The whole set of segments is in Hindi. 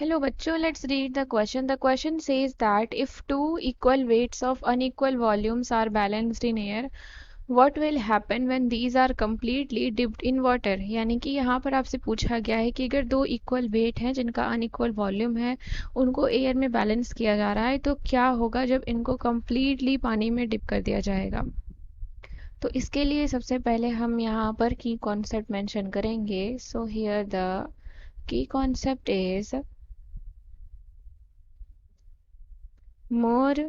Hello बच्चों, let's read the question. The question says that if two equal weights of unequal volumes are balanced in air, what will happen when these are completely dipped in water? यानी कि यहाँ पर आपसे पूछा गया है कि अगर दो इक्वल वेट हैं जिनका अनइक्वल वॉल्यूम है, उनको एयर में बैलेंस किया जा रहा है, तो क्या होगा जब इनको completely पानी में डिप कर दिया जाएगा। तो इसके लिए सबसे पहले हम यहाँ पर की कॉन्सेप्ट मेंशन करेंगे. So here the key concept is more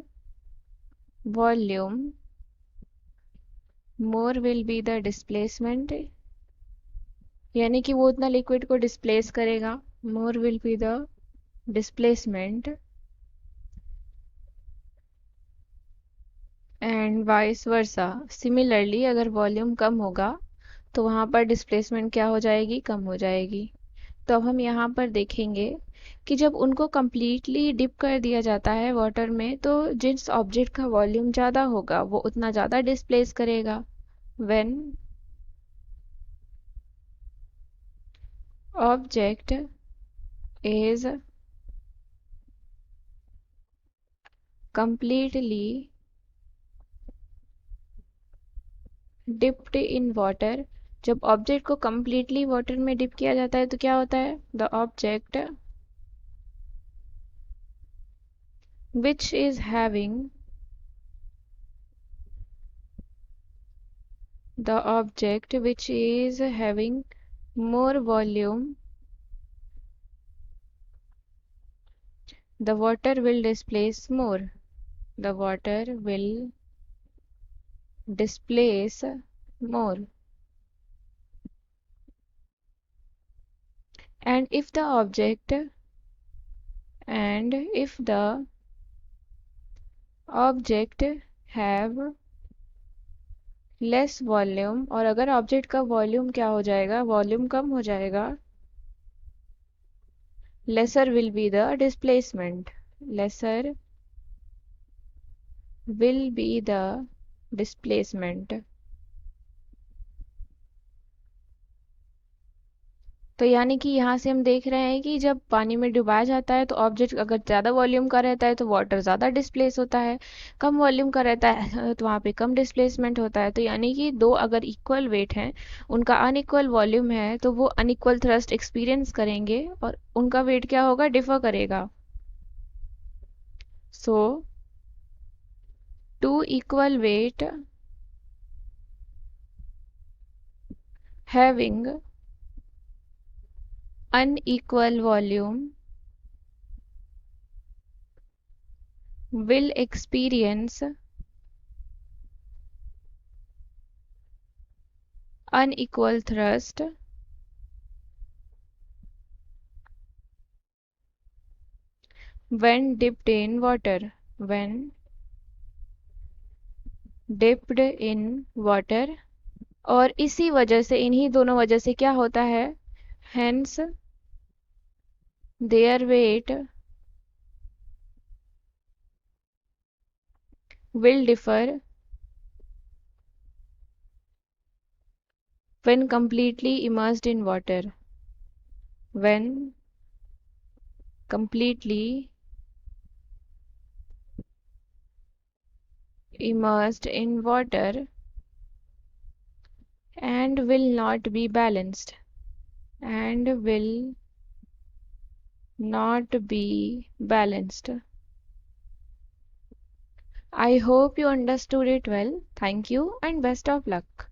volume, more will be the displacement, यानी कि वो उतना लिक्विड को डिस्प्लेस करेगा. more will be the displacement and vice versa. Similarly, अगर वॉल्यूम कम होगा तो वहाँ पर डिस्प्लेसमेंट क्या हो जाएगी, कम हो जाएगी. तो अब हम यहाँ पर देखेंगे कि जब उनको completely डिप कर दिया जाता है वाटर में, तो जिस ऑब्जेक्ट का वॉल्यूम ज़्यादा होगा वो उतना ज़्यादा डिस्प्लेस करेगा. when object is completely dipped in water, जब ऑब्जेक्ट को completely वाटर में डिप किया जाता है तो क्या होता है, the object which is having more volume, the water will displace more. The water will displace more. And if the object have less volume, और अगर ऑब्जेक्ट का वॉल्यूम क्या हो जाएगा, वॉल्यूम कम हो जाएगा, lesser will be the displacement. lesser will be the displacement. तो यानी कि यहाँ से हम देख रहे हैं कि जब पानी में डुबाया जाता है तो ऑब्जेक्ट अगर ज़्यादा वॉल्यूम का रहता है तो वाटर ज़्यादा डिस्प्लेस होता है, कम वॉल्यूम का रहता है तो वहाँ पे कम डिस्प्लेसमेंट होता है. तो यानी कि दो अगर इक्वल वेट हैं, उनका अनइक्वल वॉल्यूम है, तो वो अनइक्वल थ्रस्ट एक्सपीरियंस करेंगे और उनका वेट क्या होगा, डिफर करेगा. So two equal weight having unequal volume will experience unequal thrust when dipped in water. When dipped in water. और इसी वजह से, इन्हीं दोनों वजह से क्या होता है, hence their weight will differ when completely immersed in water. When completely immersed in water and will not be balanced. And will not be balanced. I hope you understood it well. Thank you and best of luck.